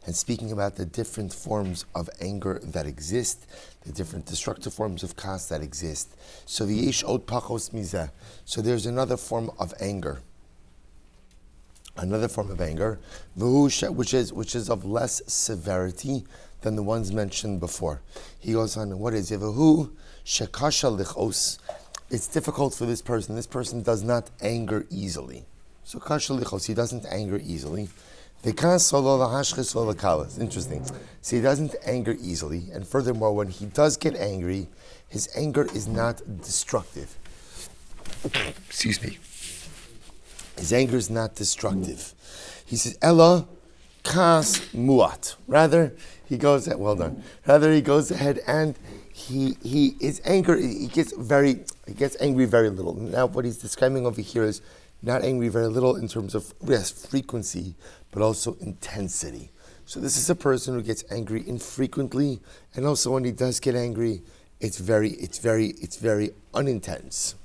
and speaking about the different forms of anger that exist, the different destructive forms of kas that exist. So v'yesh od pachos mizeh. So there's another form of anger. Another form of anger, which is of less severity than the ones mentioned before. He goes on, what is it? It's difficult for this person. This person does not anger easily. So kasha lichos, he doesn't anger easily. Interesting. So he doesn't anger easily, and furthermore, when he does get angry, his anger is not destructive. Excuse me. His anger is not destructive. He says, Ella kas muat. Rather, he goes ahead and his anger, he gets angry very little. Now, what he's describing over here is not angry very little in terms of frequency, but also intensity. So this is a person who gets angry infrequently, and also when he does get angry, it's very unintense.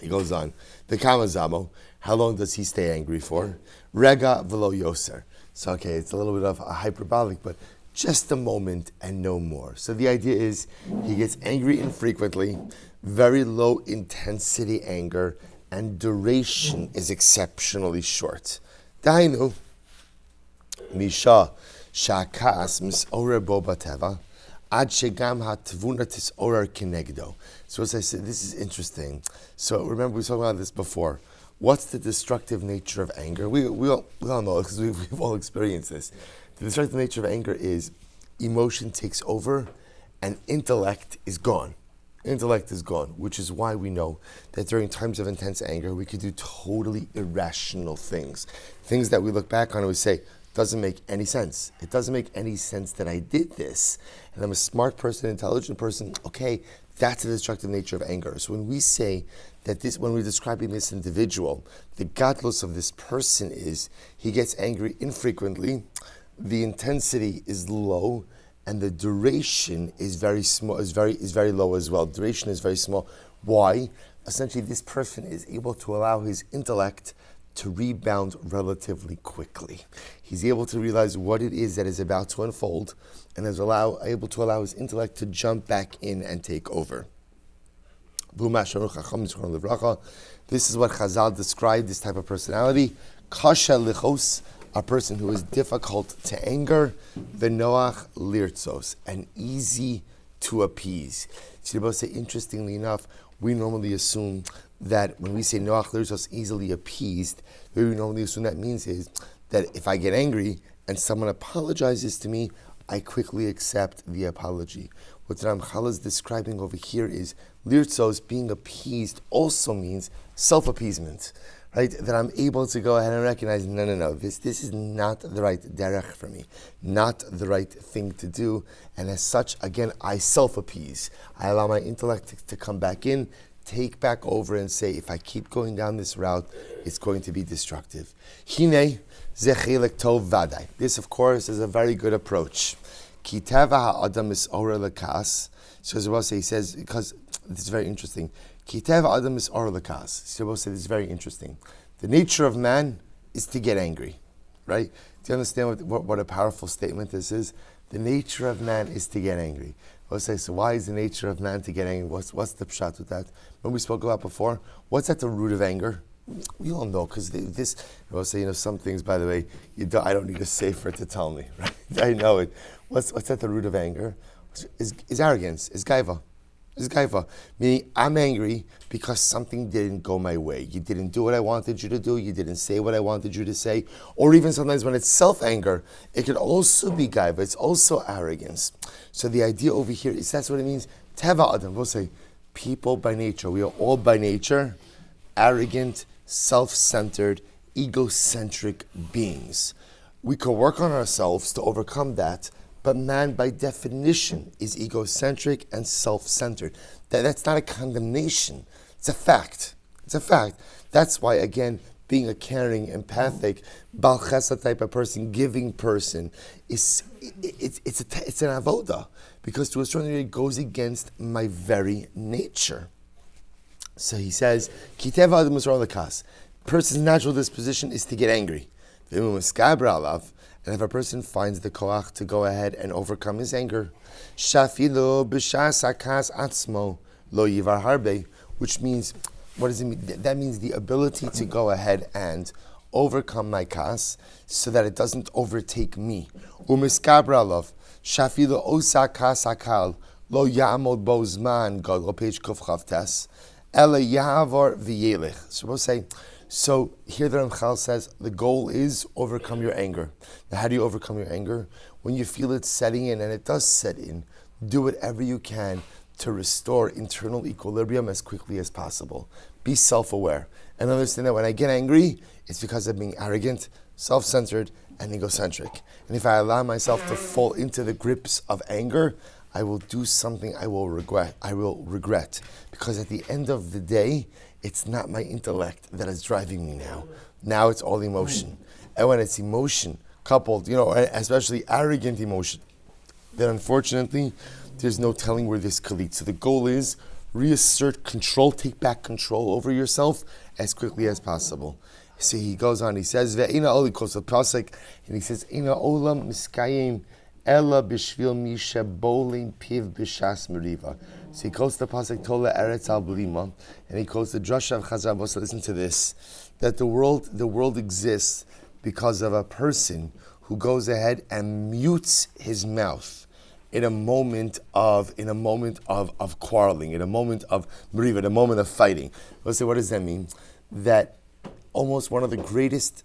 He goes on. The kamazamo, how long does he stay angry for? Rega velo yoser. So okay, it's a little bit of a hyperbolic, but just a moment and no more. So the idea is he gets angry infrequently, very low intensity anger, and duration is exceptionally short. Dainu, misha shakas misorer bo bateva. Ad shegam hatvuna tisorer kinegdo. So as I said, this is interesting. So remember, we talked about this before. What's the destructive nature of anger? We all know, because we've all experienced this. The destructive nature of anger is emotion takes over and intellect is gone. Intellect is gone, which is why we know that during times of intense anger, we could do totally irrational things. Things that we look back on and we say, doesn't make any sense. It doesn't make any sense that I did this. And I'm a smart person, intelligent person. Okay, that's the destructive nature of anger. So when we say that when we're describing this individual, the godless of this person is, he gets angry infrequently, the intensity is low, and the duration is very small, is very low as well. Duration is very small. Why? Essentially, this person is able to allow his intellect to rebound relatively quickly. He's able to realize what it is that is about to unfold, and is able to allow his intellect to jump back in and take over. This is what Chazal described, this type of personality. Kasha lichos, a person who is difficult to anger, v'noach lirtzos, and easy to appease. So both say, interestingly enough, we normally assume that when we say noach lirtzos, easily appeased, what we normally assume that means is that if I get angry and someone apologizes to me, I quickly accept the apology. What the Ramchal is describing over here is lirtzos, being appeased, also means self-appeasement. Right, that I'm able to go ahead and recognize, no, this is not the right derech for me, not the right thing to do, and as such, again, I self-appease. I allow my intellect to come back in, take back over, and say, if I keep going down this route, it's going to be destructive. Hine zechelek tov vadai. This, of course, is a very good approach. Ki teva ha'adam is ora lekas. So as well say, he says, because this is very interesting. Kitev Adam is or lakas. Silber said it's very interesting. The nature of man is to get angry, right? Do you understand what a powerful statement this is? The nature of man is to get angry. We'll say, so why is the nature of man to get angry? What's the pshat with that? When we spoke about before, what's at the root of anger? We all know, because this, we'll say, some things, by the way, I don't need a sefer to tell me, right? I know it. What's at the root of anger? Is arrogance, is gaiva. Is gaiva, meaning I'm angry because something didn't go my way. You didn't do what I wanted you to do. You didn't say what I wanted you to say. Or even sometimes when it's self-anger, it could also be gaiva. It's also arrogance. So the idea over here is that's what it means. Teva Adam, we'll say, people by nature. We are all by nature arrogant, self-centered, egocentric beings. We can work on ourselves to overcome that. But man, by definition, is egocentric and self-centered. That's not a condemnation. It's a fact. It's a fact. That's why, again, being a caring, empathic, Bal Chesed type of person, giving person, it's an avoda, because to a certain degree it goes against my very nature. So he says, Kitev Adam Yisrael Lakas. Person's natural disposition is to get angry. And if a person finds the koach to go ahead and overcome his anger, shafilu b'shas hakas atzmo lo yivar harbe, which means, what does it mean? That means the ability to go ahead and overcome my kas so that it doesn't overtake me. Umiskabra lov shafilu osa kas hakal lo ya'amod bo zman gadol, page kuf chavtes ela yavar v'yelech. So we'll say, so here the Ramchal says the goal is overcome your anger. Now, how do you overcome your anger? When you feel it setting in, and it does set in, do whatever you can to restore internal equilibrium as quickly as possible. Be self-aware and understand that when I get angry, it's because I'm being arrogant, self-centered, and egocentric. And if I allow myself to fall into the grips of anger, I will do something I will regret. Because at the end of the day, it's not my intellect that is driving me now. Now it's all emotion. And when it's emotion coupled, especially arrogant emotion, then unfortunately, there's no telling where this could lead. So the goal is reassert control, take back control over yourself as quickly as possible. So he goes on, he says, Ve'ina oli kos pasuk, and he says, Ina olam miskayim ella b'shvil mi shebolim piv b'shas meriva. So he quotes the pasuk Tola Eretz al Blima, and he quotes the Drasha of Chazal. So listen to this: that the world exists because of a person who goes ahead and mutes his mouth in a moment of quarreling, in a moment of meriva, in a moment of fighting. Let's say, what does that mean? That almost one of the greatest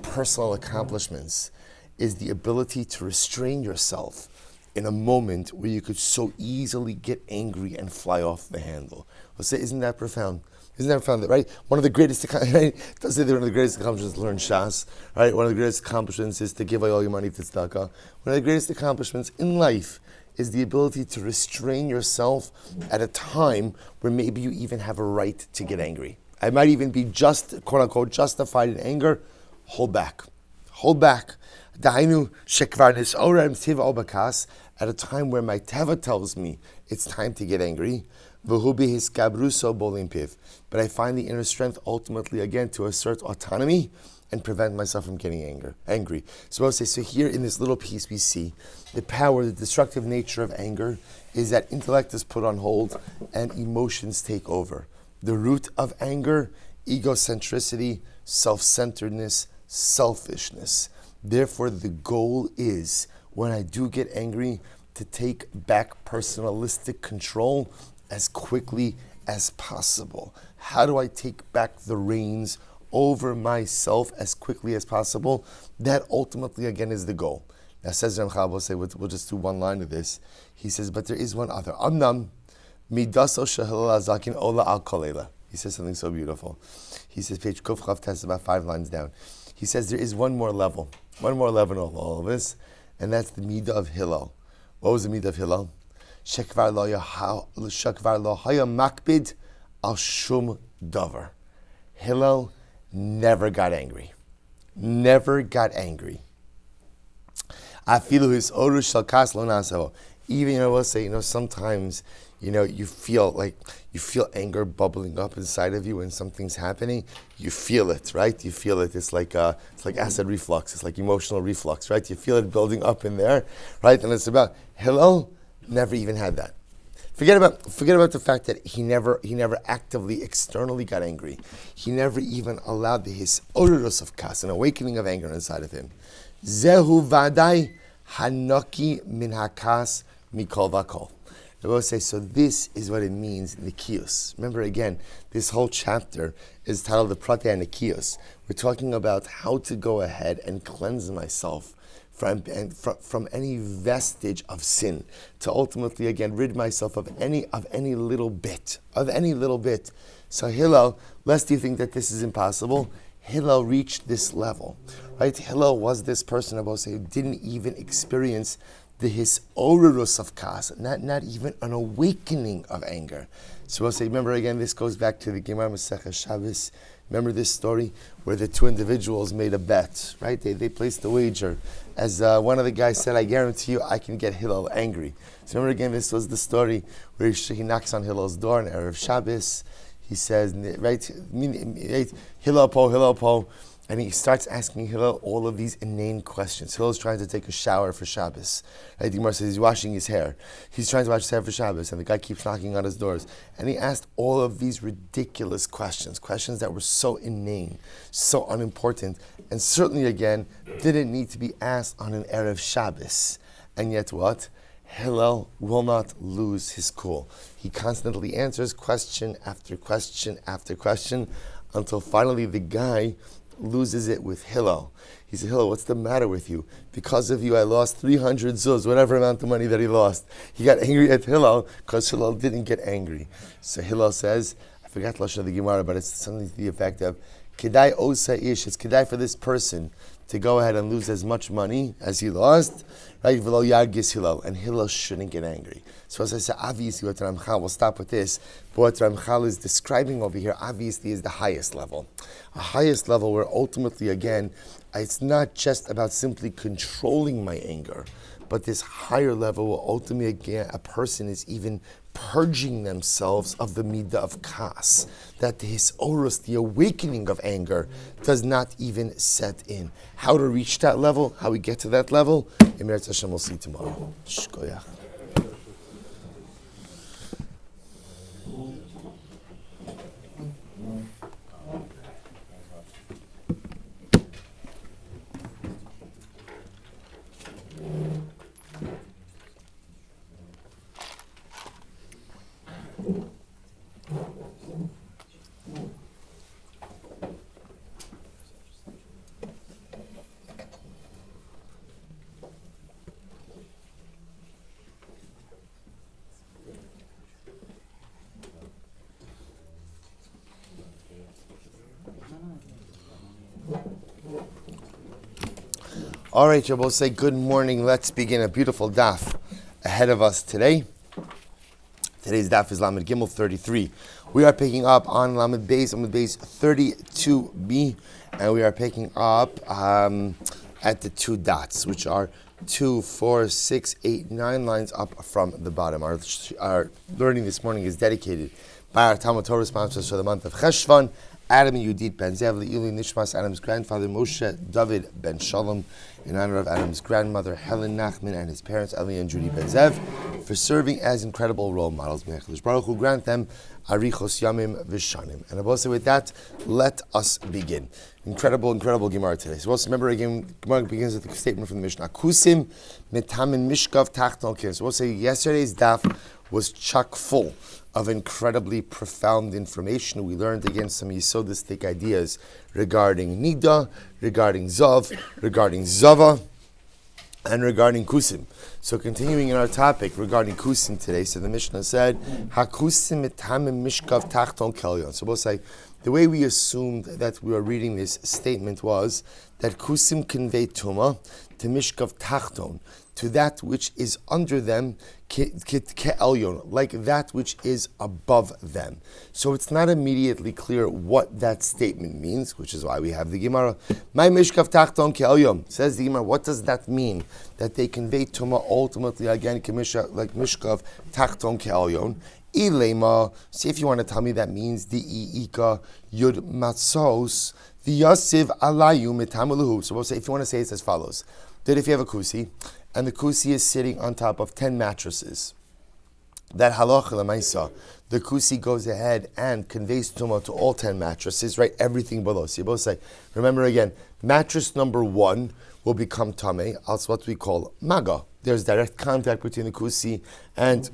personal accomplishments is the ability to restrain yourself in a moment where you could so easily get angry and fly off the handle. Let's say, isn't that profound? Isn't that profound? Right? One of the greatest, right? Doesn't say that one of the greatest accomplishments is to learn Shas, right? One of the greatest accomplishments is to give away all your money to tzedakah. One of the greatest accomplishments in life is the ability to restrain yourself at a time where maybe you even have a right to get angry. I might even be just, quote unquote, justified in anger. Hold back. Hold back. Dainu shekvar nis'orem tiva obakas, at a time where my teva tells me it's time to get angry. V'hu bihiskabruso bolim piv. But I find the inner strength ultimately again to assert autonomy and prevent myself from getting angry. So I would say, so here in this little piece we see the power, the destructive nature of anger is that intellect is put on hold and emotions take over. The root of anger, egocentricity, self-centeredness, selfishness. Therefore, the goal is, when I do get angry, to take back personalistic control as quickly as possible. How do I take back the reins over myself as quickly as possible? That ultimately, again, is the goal. Now, says Ramchal, we'll just do one line of this. He says, but there is one other. Amnam midaso shehilal azakin ola al kolela. He says something so beautiful. He says, page Kuf Chav Tes, about 5 lines down. He says there is one more level in all of this, and that's the Niddah of Hillel. What was the Niddah of Hillel? Shekvar lo haya makbid al shum davar. Hillel never got angry. Afilu his orush shal kas lo nasaho. Even, I will say, sometimes, you feel anger bubbling up inside of you when something's happening. You feel it, right? You feel it. It's like acid reflux. It's like emotional reflux, right? You feel it building up in there, right? And it's about Hillel never even had that. Forget about the fact that he never actively externally got angry. He never even allowed his orurus of kas, an awakening of anger inside of him. Zehu vadai hanoki min hakas mikol vakol. I will say, so this is what it means, Nikios. Remember again, this whole chapter is titled the Prate Nikios. We're talking about how to go ahead and cleanse myself from any vestige of sin, to ultimately again rid myself of any little bit. So Hillel, lest you think that this is impossible, Hillel reached this level, right? Hillel was this person, I will say, who didn't even experience his orurus of kas, not even an awakening of anger. So we'll say, remember again, this goes back to the Gemara Masechah Shabbos. Remember this story where the two individuals made a bet, right? They placed a wager. As one of the guys said, I guarantee you I can get Hillel angry. So remember again, this was the story where he knocks on Hillel's door on Erev Shabbos. He says, right, Hillel po, And he starts asking Hillel all of these inane questions. Hillel's trying to take a shower for Shabbos. Right? The Gemara says he's washing his hair. He's trying to wash his hair for Shabbos, and the guy keeps knocking on his doors. And he asked all of these ridiculous questions that were so inane, so unimportant, and certainly, again, didn't need to be asked on an Erev Shabbos. And yet what? Hillel will not lose his cool. He constantly answers question after question after question, until finally the guy loses it with Hillel. He said, Hillel, what's the matter with you? Because of you, I lost 300 zuz, whatever amount of money that he lost. He got angry at Hillel because Hillel didn't get angry. So Hillel says, I forgot the lashon of the Gemara, but it's something to the effect of, Kedai osa ish, it's kedai for this person to go ahead and lose as much money as he lost, right? V'lo yagis Hillel, and Hillel shouldn't get angry. So as I said, obviously what Ramchal, we'll stop with this, but what Ramchal is describing over here, obviously is the highest level. A highest level where ultimately, again, it's not just about simply controlling my anger, but this higher level where ultimately, again, a person is even purging themselves of the Niddah of Kas, that his orus, the awakening of anger, does not even set in. How to reach that level, how we get to that level, Emir Hashem, we'll see tomorrow. Shkoyach. All right, Shabbos, say good morning. Let's begin a beautiful daf ahead of us today. Today's daf is Lamed Gimel 33. We are picking up on Lamed Beis 32b, and we are picking up at the two dots, which are 2, 4, 6, 8, 9 lines up from the bottom. Our learning this morning is dedicated by our Talmud Torah sponsors for the month of Cheshvan, Adam and Yudit Ben Zev, Le'ilu Nishmas, Adam's grandfather Moshe David Ben Shalom, in honor of Adam's grandmother Helen Nachman and his parents Eli and Judy Ben Zev, for serving as incredible role models. May HaKadosh Baruch Hu grant them Arichos Yamim V'Shanim. And also with that, let us begin. Incredible Gemara today. So also remember again, Gemara begins with a statement from the Mishnah. Kusim mitamin mishkav tachton kim. So we'll say yesterday's daf was chock full of incredibly profound information. We learned again some yesodistic ideas regarding Niddah, regarding Zav, regarding Zava, and regarding Kusim. So continuing in our topic regarding Kusim today, so the Mishnah said, HaKusim etamim mishkav tachton kelyon. So we'll say, the way we assumed that we were reading this statement was that Kusim convey Tumah to mishkav tachton, to that which is under them, ke'elyon, like that which is above them. So it's not immediately clear what that statement means, which is why we have the Gemara. My mishkav tachton ke'elyon, says the Gemara, what does that mean? That they convey Tumah ultimately, again, like mishkav tachton ke'elyon. Ilema, see if you want to tell me that means the i'ika yud matzos, the yasiv alayu mitamulahu. So we'll say, if you want to say it's as follows, that if you have a kusi, and the kusi is sitting on top of 10 mattresses, that halacha l'maisa, the kusi goes ahead and conveys tumah to all 10 mattresses, right? Everything below. So you both say, remember again, mattress number 1 will become tameh, also what we call maga. There's direct contact between the kusi and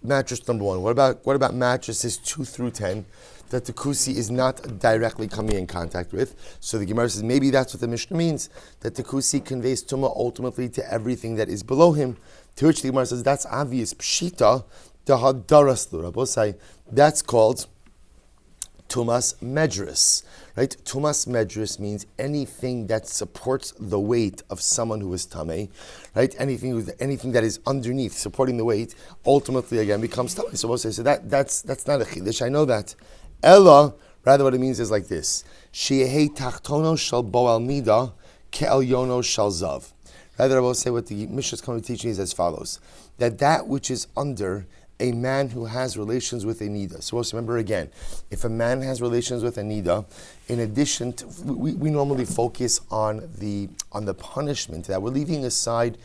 mattress number 1. What about mattresses 2 through 10? That the kusi is not directly coming in contact with. So the Gemara says maybe that's what the Mishnah means, that the kusi conveys tumah ultimately to everything that is below him. To which the Gemara says that's obvious. Pshita, the hadaras l'rabosai. That's called tumas medris. Right? Tumas medris means anything that supports the weight of someone who is tameh. Right? Anything that is underneath, supporting the weight, ultimately again becomes tameh. So we'll say, so that's not a chidush. I know that. Ella, rather what it means is like this. She'ehei tachtono shel boal nida ke'elyono shel zav. Rather I will say what the Mishnah is coming to teach me is as follows. That which is under a man who has relations with a Niddah. So let's remember again, if a man has relations with a Niddah, in addition to, we normally focus on the punishment, that we're leaving aside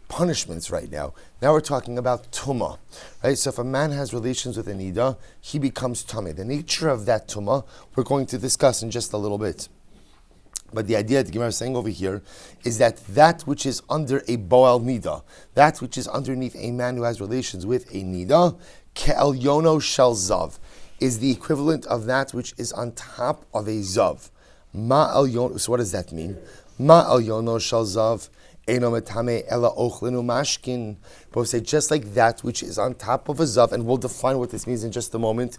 punishments right now. Now we're talking about tumah, right? So if a man has relations with a Niddah, he becomes tumah. The nature of that tumah we're going to discuss in just a little bit. But the idea that the Gemara is saying over here is that which is under a Boal Niddah, that which is underneath a man who has relations with a Niddah, Ke'el Yono Shel Zav, is the equivalent of that which is on top of a Zav. Ma El Yono, so what does that mean? Ma El Yono Shel Zav, Eino Metame Ela Ochlinu Mashkin. But say just like that which is on top of a Zav, and we'll define what this means in just a moment.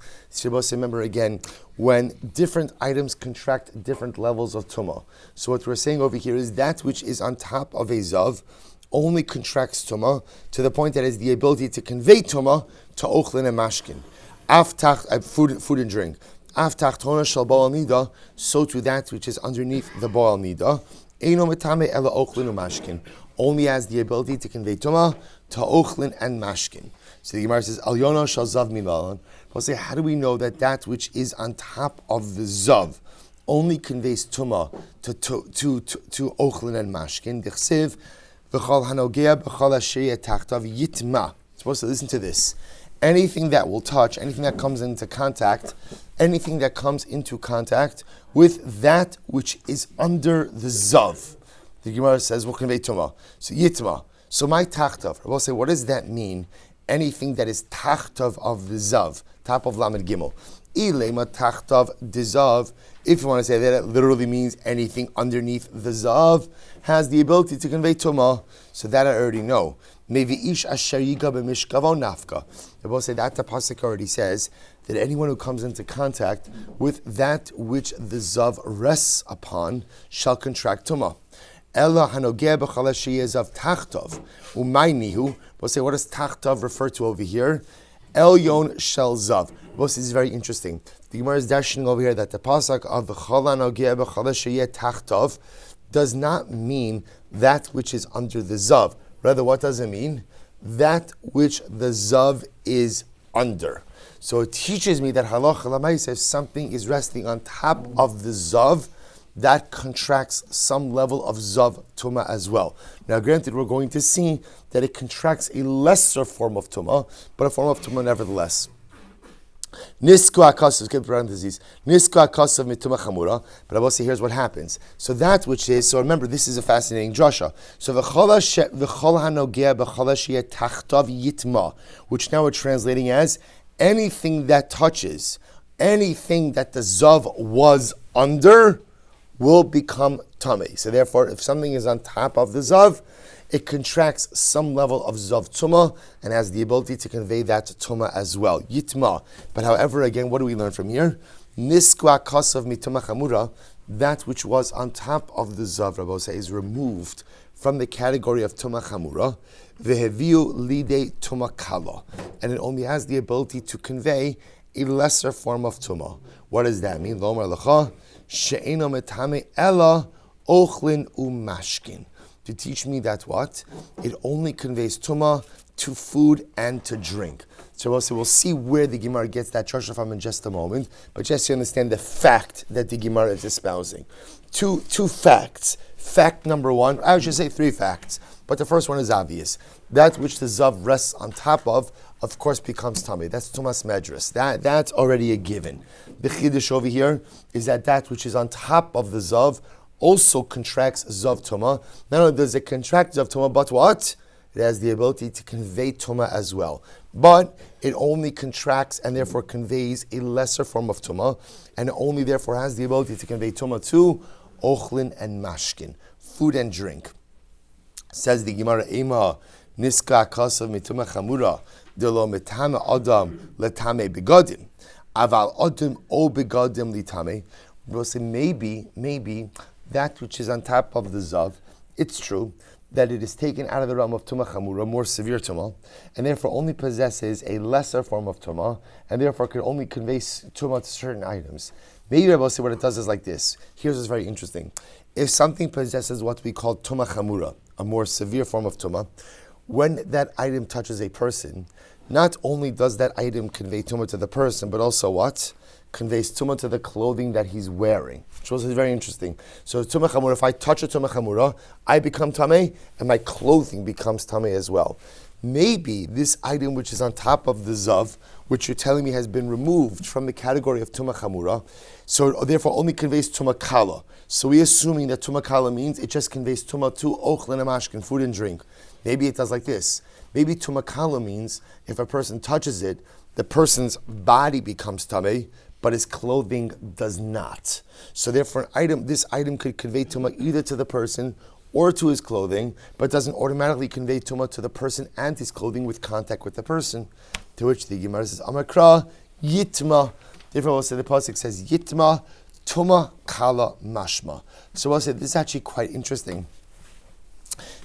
Remember again, when different items contract different levels of tumah. So what we're saying over here is that which is on top of a Zav only contracts tumah to the point that it has the ability to convey tumah to Ochlin and Mashkin. Food and drink. Aftachtona shel Boal Niddah, so to that which is underneath the Boal Niddah. Eino metame ela ochlin umashkin, only has the ability to convey tumah to ochlin and mashkin. So the Gemara says, Al yono shal zav milalan. We'll say, how do we know that which is on top of the zav only conveys tumah to ochlin and mashkin? Dichsiv v'chol hanogea b'chol asher tachtav yitma. Supposed to listen to this. Anything that will touch, anything that comes into contact with that which is under the zav, the Gemara says will convey tumah. So yitma. So my tachtav. I will say, what does that mean? Anything that is tachtav of the zav, top of lamed gimel. Ilema tachtav dizav. If you want to say that, it literally means anything underneath the zav has the ability to convey tumah. So that I already know. Maybe ish asher yiga b'mishkavo nafka. I will say that the pasuk already says that anyone who comes into contact with that which the zav rests upon shall contract tumah. Ella hanogeh b'chal sheyezav tachtov umaynihu. We'll say, what does tachtov refer to over here? Elyon shel zav. We'll see, this is very interesting. The Gemara is dashing over here that the pasuk of v'chal hanogeh b'chal sheyeh tachtov does not mean that which is under the zav. Rather, what does it mean? That which the zav is under. So it teaches me that halacha l'maisa, if something is resting on top of the zav, that contracts some level of zav tumah as well. Now, granted, we're going to see that it contracts a lesser form of tumah, but a form of tumah nevertheless. Nisku akasav, get parentheses. Nisku akasav mituma chamura. But I will say, here's what happens. So that which is, so remember, this is a fascinating drasha. So v'chol hanogeh b'chol sheyeh tachtav yitma, which now we're translating as anything that touches, anything that the zav was under, will become tamei. So therefore, if something is on top of the zav, it contracts some level of zav tumah and has the ability to convey that tumah as well. Yitma. But however, again, what do we learn from here? Niskwa kasav mituma chamura, that which was on top of the zav, Rabbi say, is removed from the category of tumah chamura. Veheviu lide tumah kala, and it only has the ability to convey a lesser form of tumah. What does that mean? Lomar lecha she'eno metame ela ochlin umashkin. To teach me that what? It only conveys tumah to food and to drink. So we'll see where the Gemara gets that drasha from in just a moment, but just to understand the fact that the Gemara is espousing. Two facts. Fact number one, I should say three facts, but the first one is obvious. That which the zav rests on top of course, becomes tummy. That's tumas medras. That's already a given. The chiddush over here is that which is on top of the zav also contracts zav tumah. Not only does it contract zav tumah, but what? It has the ability to convey tumah as well. But it only contracts and therefore conveys a lesser form of tumah, and it only therefore has the ability to convey tumah to ochlin and mashkin, food and drink. Says the Gemara, Ema niska kasav mituma chamura delo metame adam letame begadim aval adam o begadim litame. We'll say maybe that which is on top of the zav, it's true that it is taken out of the realm of tumah chamura, more severe tumah, and therefore only possesses a lesser form of tumah, and therefore can only convey tumah to certain items. Maybe I will say what it does is like this. Here's what's very interesting. If something possesses what we call tumah chamura, a more severe form of tumah, when that item touches a person, not only does that item convey tumah to the person, but also what? Conveys tumah to the clothing that he's wearing. Which was very interesting. So tumah chamura, if I touch a tumah chamura, I become tameh, and my clothing becomes tameh as well. Maybe this item which is on top of the zav, which you're telling me has been removed from the category of tumah chamura, so therefore only conveys tumah kala. So we're assuming that tumah kala means it just conveys tumah to ochlin and mashkin, food and drink. Maybe it does like this. Maybe tumah kala means if a person touches it, the person's body becomes tameh, but his clothing does not. So therefore, this item could convey tumah either to the person or to his clothing, but doesn't automatically convey tumah to the person and his clothing with contact with the person. To which the Gemara says, Amakra yitma. Therefore, we'll say the pasuk says yitma tumah kala mashma. So we'll say this is actually quite interesting.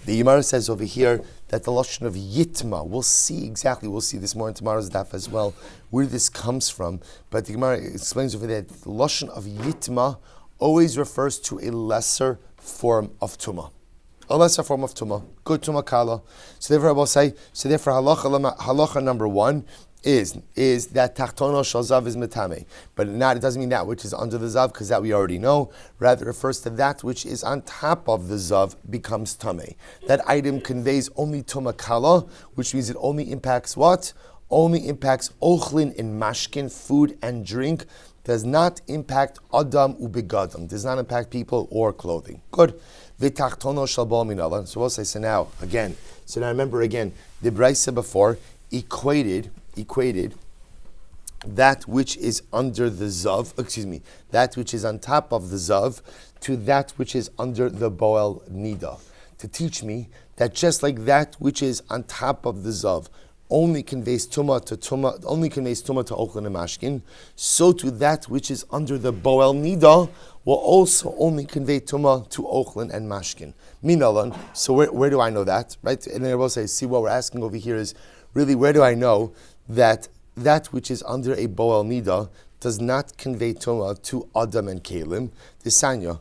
The Gemara says over here that the lashon of yitma, we'll see this more in tomorrow's daf as well, where this comes from. But the Gemara explains over there that the lashon of yitma always refers to a lesser form of tumah. A lesser form of tumah, good tumah kala. So therefore I will say, halacha number one is that tachtono shel zav is metame. But it doesn't mean that which is under the zav, because that we already know. Rather, it refers to that which is on top of the zav becomes tameh. That item conveys only tumah kala, which means it only impacts what? Only impacts ochlin and mashkin, food and drink. Does not impact adam ubegadam. Does not impact people or clothing. Good. V'tachtono shel bal minala. So we'll say, so now remember again, the brayso before equated that which is under the zav, that which is on top of the zav, to that which is under the boel niddah. To teach me that just like that which is on top of the zav only conveys tumah to ochlin and mashkin, so to that which is under the boel niddah will also only convey tumah to ochlin and mashkin. Minalan. So where do I know that? Right? And then I will say, see, what we're asking over here is really, where do I know that which is under a boel niddah does not convey tumah to adam and kalim? The sanya.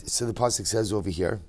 So the pasuk says over here.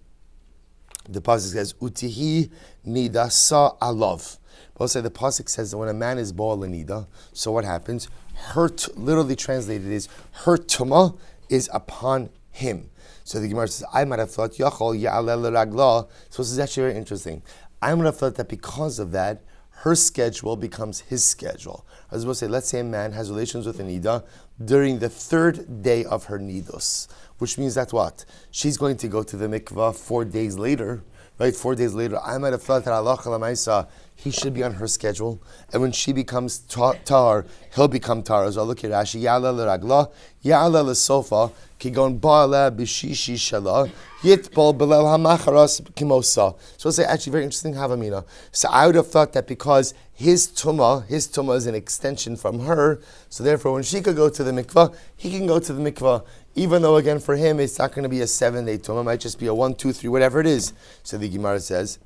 The pasuk says utihi niddah sa alav. We'll say the pasuk says that when a man is boel niddah, so what happens? Literally translated is her tumah is upon him. So the Gemara says, I might have thought yachol ya'aleh l'raglah. So this is actually very interesting. I might have thought that because of that, her schedule becomes his schedule. I was supposed to say, let's say a man has relations with a niddah during the third day of her nidus, which means that what? She's going to go to the mikvah 4 days later, right? 4 days later. I might have thought that Allah Lamaisa, he should be on her schedule. And when she becomes tar, he'll become tar. As I look at Rashi, Ya'ala l'ragla, Ya'ala l'sofa, Kigon ba'ala b'shishi shala, Yitbol belel hamacharas kimosa. So it's actually very interesting havamina. So I would have thought that because his tumah is an extension from her, so therefore when she could go to the mikvah, he can go to the mikvah. Even though again for him it's not going to be a 7-day tumah, it might just be a 1, 2, 3, whatever it is. So the Gemara says,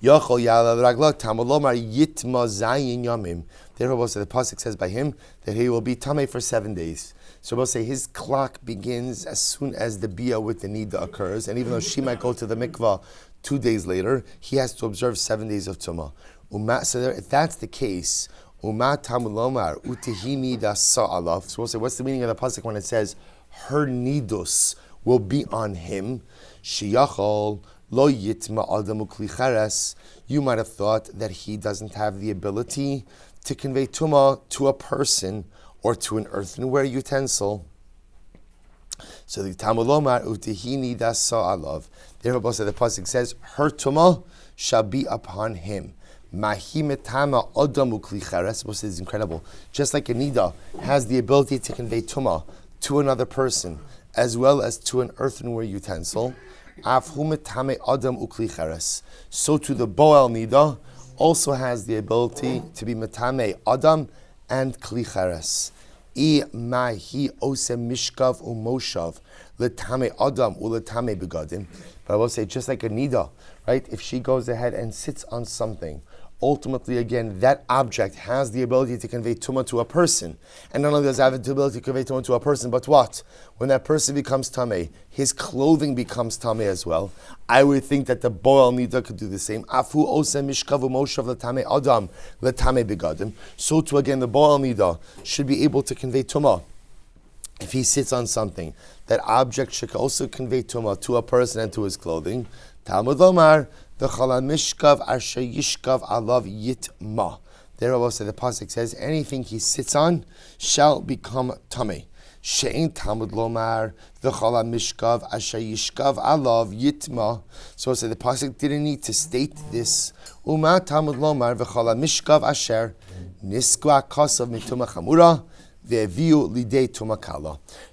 Yachol ya'ala l'ragla tamalomar yitma zayin yamim. Therefore, the pasuk says by him that he will be tameh for 7 days. So we'll say his clock begins as soon as the bia with the niddah occurs, and even though she might go to the mikvah 2 days later, he has to observe 7 days of tumah. So if that's the case, umat tamulomar utihi niddah sa'alav. So we'll say, what's the meaning of the pasuk when it says her nidus will be on him? Sheyachol lo yitma adamu kli cheres. You might have thought that he doesn't have the ability to convey tumah to a person or to an earthenware utensil. So the Tamulomar utihi niddah sa'alav. Therefore, the pasuk says, her tumah shall be upon him. Mahi metama adamu kli cheres. This is incredible. Just like a niddah has the ability to convey tumah to another person as well as to an earthenware utensil, afhu metame adam ukli cheres. So to the boel niddah also has the ability to be metame adam and kli cheres. I mahi osem mishkav umoshav letame adam uletame begadim. But I will say, just like a niddah, right? If she goes ahead and sits on something, ultimately, again, that object has the ability to convey tumah to a person. And not only does it have the ability to convey tumah to a person, but what? When that person becomes tameh, his clothing becomes tameh as well. I would think that the boel niddah could do the same. Afu oseh mishkav u'moshav l'tameh adam l'tameh begadim. So too, again, the boel niddah should be able to convey tumah. If he sits on something, that object should also convey tumah to a person and to his clothing. Talmud Lomar, the chala mishkav asher yishkav alav yitma. There also the pasuk says, anything he sits on shall become tameh. She'ein Talmud Lomar, the chala mishkav asher yishkav alav yitma. So the pasuk didn't need to state this. Uma Talmud Lomar, the chala mishkav asher niskwa kasav mituma chamura.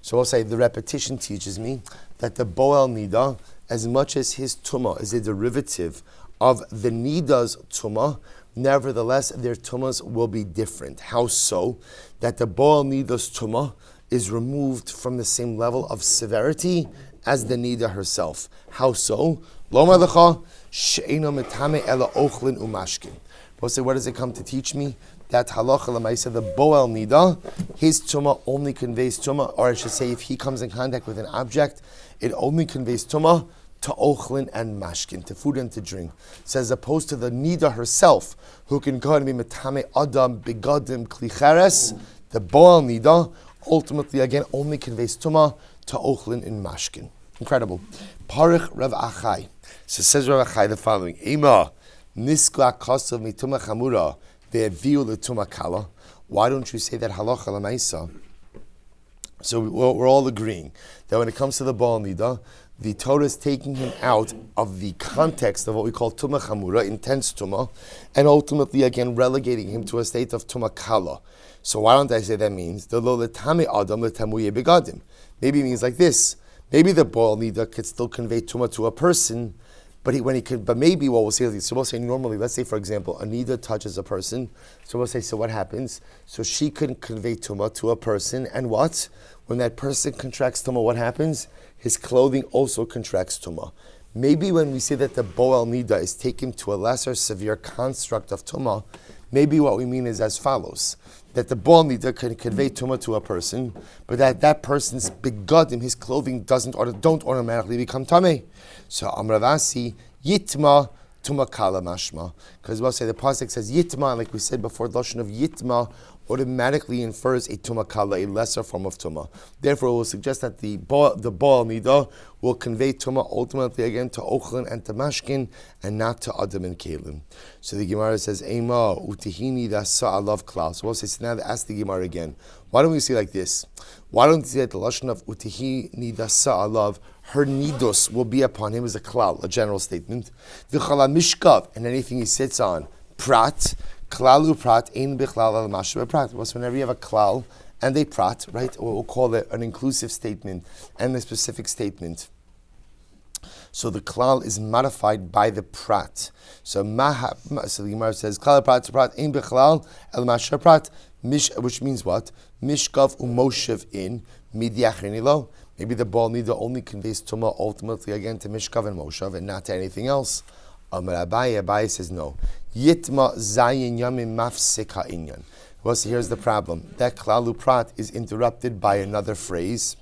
So I'll say the repetition teaches me that the boel niddah, as much as his tumah is a derivative of the niddah's tumah, nevertheless their tumahs will be different. How so? That the boel niddah's tumah is removed from the same level of severity as the niddah herself. How so? Lomar lecha she'eino metame ela ochlin umashkin. I'll say, what does it come to teach me? That halacha l'maisa, the boel niddah, his tumah only conveys tumah, or I should say, if he comes in contact with an object, it only conveys tumah to ochlin and mashkin, to food and to drink. So as opposed to the niddah herself, who can go and be metame adam begadim klicheres, the boel niddah ultimately again only conveys tumah to ochlin and mashkin. Incredible. Parich Rav Achai. So says Rav Achai the following: Ema niskla kasav mituma chamura. Why don't you say that halacha l'maisa? So we're all agreeing that when it comes to the boel niddah, the Torah is taking him out of the context of what we call tumah chamura, intense tumah, and ultimately again relegating him to a state of tumah kala. So why don't I say that means the lo letame adam letamuye begadim? Maybe it means like this. Maybe the boel niddah could still convey tumah to a person. But maybe what we'll say is, so we'll say normally, let's say for example, a niddah touches a person, so we'll say, so what happens? So she can convey tumah to a person, and what? When that person contracts tumah, what happens? His clothing also contracts tumah. Maybe when we say that the boel niddah is taken to a lesser severe construct of tumah, maybe what we mean is as follows: that the boel niddah can convey tumah to a person, but that person's begadim, his clothing, don't automatically become tameh. So Amravasi yitma tumah kala mashma, because we'll say the pasuk says yitma, like we said before, the lashon of yitma automatically infers a tumah kala, a lesser form of tumah. Therefore, it will suggest that the boel niddah will convey tumah ultimately again to ochlin and to mashkin, and not to adam and kalim. So the Gemara says, Ema utihini dasa alav klal. So we'll say, so now ask the Gemara again. Why don't we say like this? Why don't we say that the lashon of utihini dasa alav, her nidos will be upon him as a klal, a general statement. V'chala mishkav, and anything he sits on, prat, klalu prat, ein bichlal al mashva prat. Whenever you have a klal and a prat, right, or we'll call it an inclusive statement and a specific statement. So the klal is modified by the prat. So the Gemara says, klal prat ein bichlal al mashva prat, which means what? Mishkav umoshev in midyachrini lo. Maybe the boel niddah only conveys tumah ultimately again to mishkav and moshav and not to anything else. Abaye says no. Yitma zayin yamim mafsik ha'inyan. Well, so here's the problem. That klalu prat is interrupted by another phrase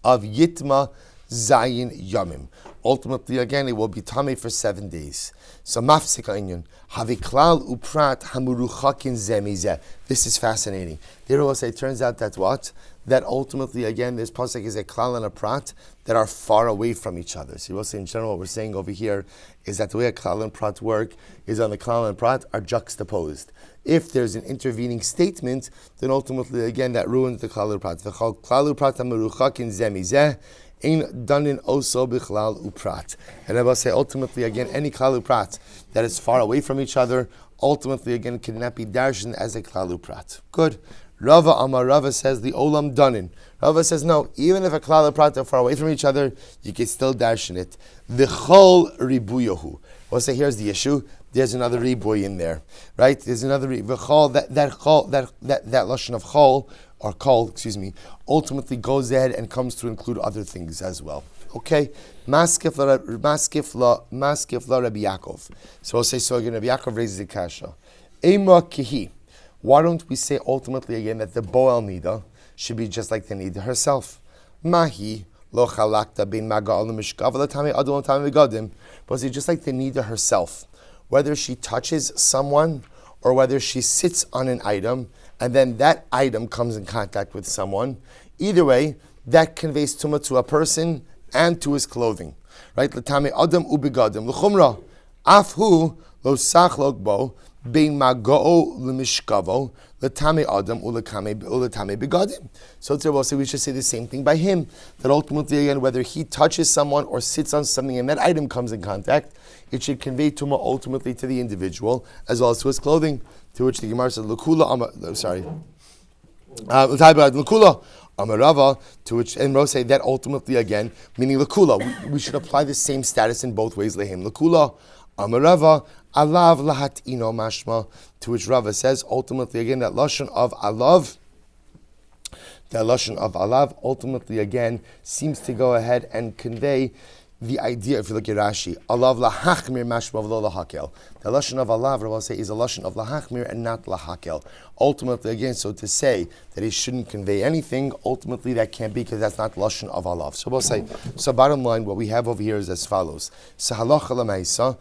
of yitma zayin yamim. Ultimately, again, it will be tameh for 7 days. So mafsik ha'inyan. Haviklal uprat hamuruchakin zemizeh. This is fascinating. There will say, it turns out that what? That ultimately, again, this pasuk is a klal and a prat that are far away from each other. So you will say, in general, what we're saying over here is that the way a klal and prat work is on the klal and prat are juxtaposed. If there's an intervening statement, then ultimately, again, that ruins the klal and prat. V'chal klal prat hameruchakin zemizeh ein danin oso bichlal uprat. And I will say, ultimately, again, any klal uprat that is far away from each other, ultimately, again, cannot be darshan as a klal uprat. Good. Rava Amar Rava says the olam danin. Rava says no, even if a klal and prat are far away from each other, you can still darshan it. V'chol ribuyahu. We'll say here's the issue. There's another ribuy in there, right? There's another v'chol that lashon of chol or kol, ultimately goes ahead and comes to include other things as well. Okay, maskif la Rabbi Yaakov. So we'll say, so again, Rabbi Yaakov raises the kasha. Ema kihi. Why don't we say ultimately again that the Boel Niddah should be just like the Niddah herself? Mahi lo chalakta bin maga'al mishkav l'tamei adon l'tamei begadim. But it's just like the Niddah herself. Whether she touches someone or whether she sits on an item and then that item comes in contact with someone, either way, that conveys tumah to a person and to his clothing, right? L'tamei adam ubegadim l'chumra afhu lo sachlok bo bein magao l'mishkavo l'tamei adam u'letame begadim. So we'll say we should say the same thing by him, that ultimately again, whether he touches someone or sits on something and that item comes in contact, it should convey tumah ultimately to the individual as well as to his clothing. To which the Gemara says, L'kula Amarava, to which and Rose say that ultimately again, meaning L'kula, we should apply the same status in both ways. Lehim L'kula Amarava Alav Lahat Ino Mashma, to which Rava says ultimately again that lashon of alav ultimately again seems to go ahead and convey the idea. If you look at Rashi, alav lahachmir mashma v'lo lahakel. The lashon of alav, Rabbi say, is a lashon of lahachmir and not lahakel. Ultimately, again, so to say that he shouldn't convey anything, ultimately that can't be because that's not lashon of alav. So we'll say, so bottom line, what we have over here is as follows. So halacha l'maisa.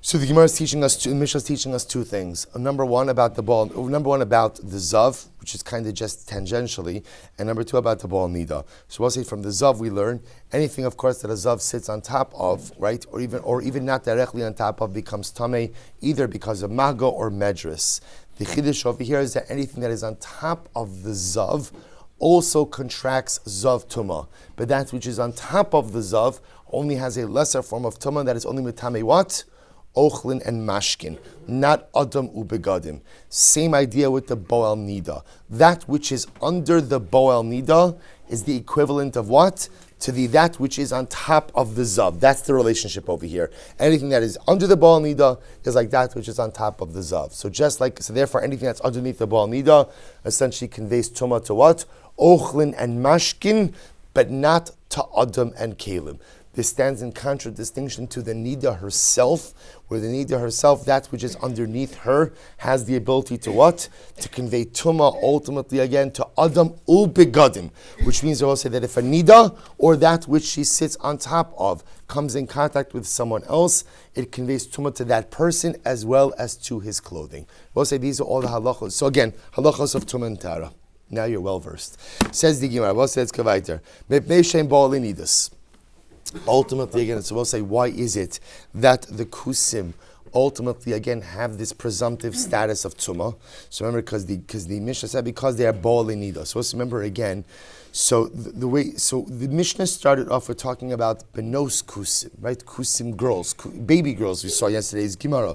So the Gemara is teaching us, the Mishnah is teaching us two things. Number one about the zav, which is kind of just tangentially, and number two about the Boel Niddah. So we'll say from the zav we learn anything, of course, that a zav sits on top of, right, or even not directly on top of, becomes tamei either because of mago or medris. The chiddush over here is that anything that is on top of the zav also contracts zav tumah, but that which is on top of the zav only has a lesser form of tumah that is only mitamei what? Ochlin and mashkin, not adam ubegadim. Same idea with the Boel Niddah. That which is under the Boel Niddah is the equivalent of what? To that which is on top of the zav. That's the relationship over here. Anything that is under the Boel Niddah is like that which is on top of the zav. So therefore anything that's underneath the Boel Niddah essentially conveys tumah to what? Ochlin and mashkin, but not to adam and kalim. This stands in contradistinction to the Niddah herself, where the Niddah herself, that which is underneath her, has the ability to what? To convey tumah ultimately again to Adam ul begadim, which means they will say that if a Niddah or that which she sits on top of comes in contact with someone else, it conveys tumah to that person as well as to his clothing. We'll say these are all the halachos. So again, halachos of tumah and tara. Now you're well versed. Says the Gemara. We'll say it's kavaiter. Mepnei shem bo'al nidus. Ultimately, again, so we'll say, why is it that the kusim ultimately again have this presumptive status of tumah? So remember, because the Mishnah said because they are bo'al niddah. So let's remember again. So the Mishnah started off with talking about benos kusim, right? Kusim girls, baby girls. We saw yesterday's Gemara.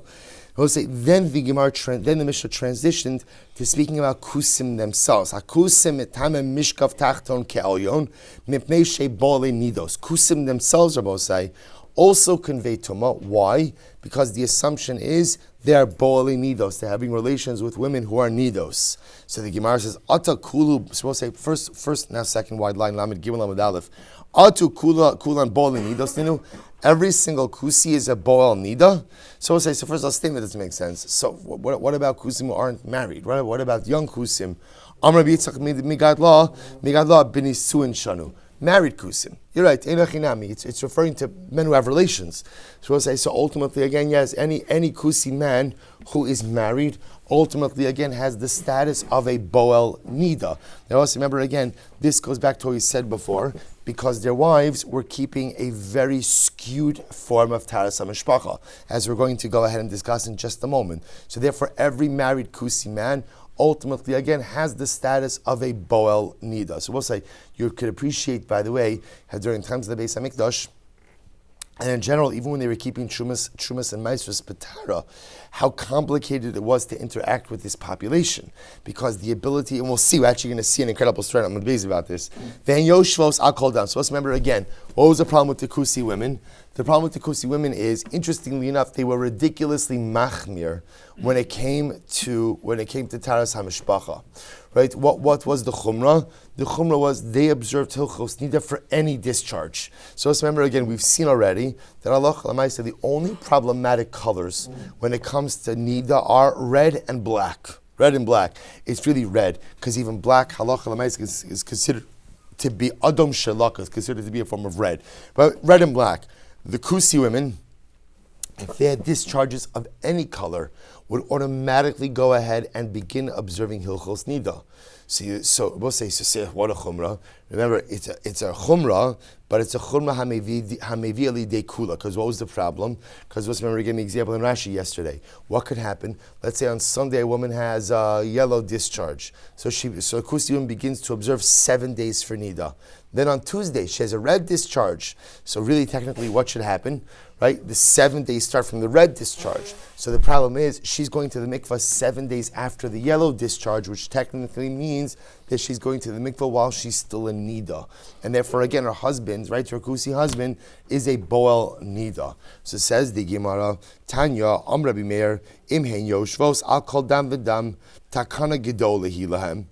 We'll say then the Mishnah transitioned to speaking about kusim themselves. Hakusim etamem mishkav tachton ke'alyon mipnei she bo'al nidos. Kusim themselves, Rabbi say, also convey tumah. Why? Because the assumption is they are bo'al nidos. They're having relations with women who are nidos. So the Gemara says ata kulu. So we'll say first now second wide line lamed gimel lamed aleph. Atu kulan bo'al nidos ninu. Every single kusi is a bo'al niddah. So we'll say, so first I'll state that doesn't make sense. So what about kusim who aren't married? What about young kusim? Amr Yitzchak migadla binisuin shanu. Married kusim. You're right. It's referring to men who have relations. So we'll say, so ultimately again, yes, any kusi man who is married ultimately again has the status of a bo'al niddah. Now also remember again, this goes back to what we said before, because their wives were keeping a very skewed form of taras hamishpacha, as we're going to go ahead and discuss in just a moment. So therefore, every married kusi man ultimately again has the status of a bo'al niddah. So we'll say, you could appreciate, by the way, how during times of the Beis HaMikdash, and in general, even when they were keeping Trumas and Maestros Patara, how complicated it was to interact with this population. Because the ability, and we'll see, we're actually going to see an incredible story, I'm going to be busy about this. Then Yoshvos, I'll call down. So let's remember again, what was the problem with the Kusi women? The problem with the Kusi women is, interestingly enough, they were ridiculously machmir when it came to Taras HaMishpacha. Right? What was the Chumrah? The Chumrah was they observed Hilchos Niddah for any discharge. So let's remember again, we've seen already that Allah said the only problematic colors when it comes to Niddah are red and black. Red and black. It's really red, because even black, halacha is considered to be Adam Shalaka, is considered to be a form of red. But red and black. The Kusi women, if they had discharges of any color, would automatically go ahead and begin observing Hilchos Niddah. So we'll say what a chumrah. Remember, it's a chumrah, but it's a chumrah hamevi ali de kula. Because what was the problem? Because let's remember, we gave an example in Rashi yesterday. What could happen? Let's say on Sunday a woman has a yellow discharge, so a Kusi woman begins to observe 7 days for Niddah. Then on Tuesday she has a red discharge. So really, technically, what should happen? Right, the 7 days start from the red discharge. So the problem is she's going to the mikvah 7 days after the yellow discharge, which technically means that she's going to the mikvah while she's still in Niddah. And therefore, again, her husband, right, her Kusi husband, is a Boel Niddah. So says the Gemara, Tanya, Rabbi Meir, Imhen Yoshvos, Al Kol Dam V'Dam, Takana Gedol Lehi Lahem.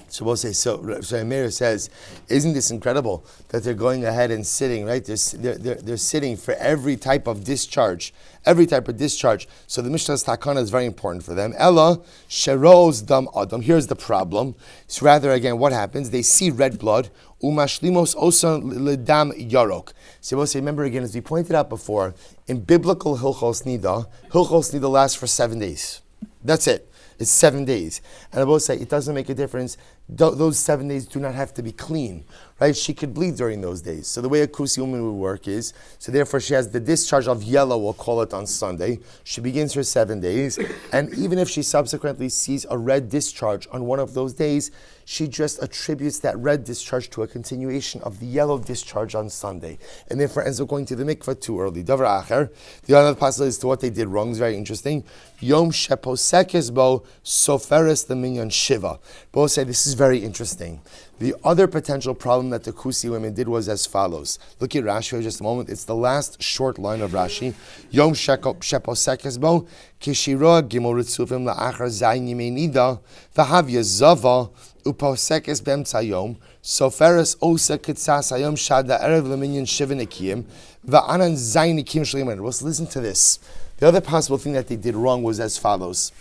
So we'll say, so Amir says, isn't this incredible that they're going ahead and sitting, right? They're sitting for every type of discharge. So the Mishnah's takana is very important for them. Ella, sheroz dam adam. Here's the problem. So rather, again, what happens? They see red blood. Umashlimos osan ledam yarok. So we'll say, remember again, as we pointed out before, in biblical Hilchos Niddah lasts for 7 days. That's it. It's 7 days. And I will say, it doesn't make a difference. Those 7 days do not have to be clean, right? She could bleed during those days. So the way a Kusi woman would work is, so therefore she has the discharge of yellow, we'll call it on Sunday. She begins her 7 days. And even if she subsequently sees a red discharge on one of those days, she just attributes that red discharge to a continuation of the yellow discharge on Sunday. And therefore ends up going to the mikvah too early. Davar acher. The other possibility is to what they did wrong is very interesting. Yom sheposekes bo soferes the minyan shiva. Both say this is very interesting. The other potential problem that the Kusi women did was as follows. Look at Rashi for just a moment. It's the last short line of Rashi. Yom sheposekes bo kishira gimel ritzufim la'achar zayin yimei nida v'havya zava uposekes b'emtzayom soferes osa kitzas hayom shada erev leminyan shiva nekiyim va'anan zayin nekiyim shleiman. Let's listen to this. The other possible thing that they did wrong was as follows.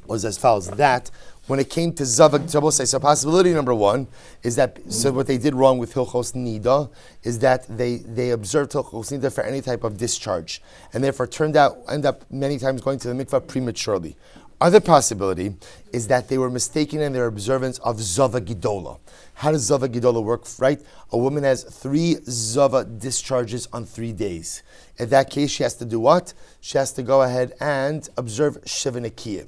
That when it came to Zavak, so possibility number one is that, so what they did wrong with Hilchos Niddah is that they observed Hilchos Niddah for any type of discharge, and therefore end up many times going to the mikvah prematurely. Other possibility is that they were mistaken in their observance of Zava Gidola. How does Zava Gidola work, right? A woman has 3 Zava discharges on 3 days. In that case, she has to do what? She has to go ahead and observe Shiva Nekiyim.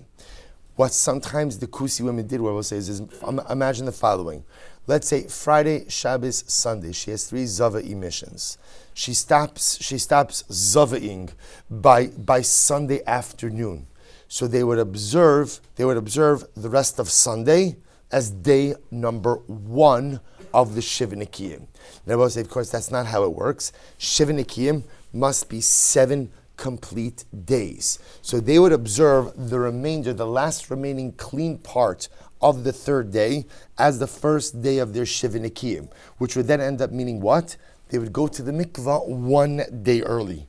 What sometimes the Kusi women did, what we'll say is imagine the following. Let's say Friday, Shabbos, Sunday. She has 3 Zava emissions. She stops Zavaing by Sunday afternoon. So they would observe the rest of Sunday as day number 1 of the Shiva Nekiyim. And I will say, of course, that's not how it works. Shiva Nekiyim must be 7 complete days. So they would observe the last remaining clean part of the 3rd day as the first day of their Shiva Nekiyim, which would then end up meaning what? They would go to the mikvah 1 day early.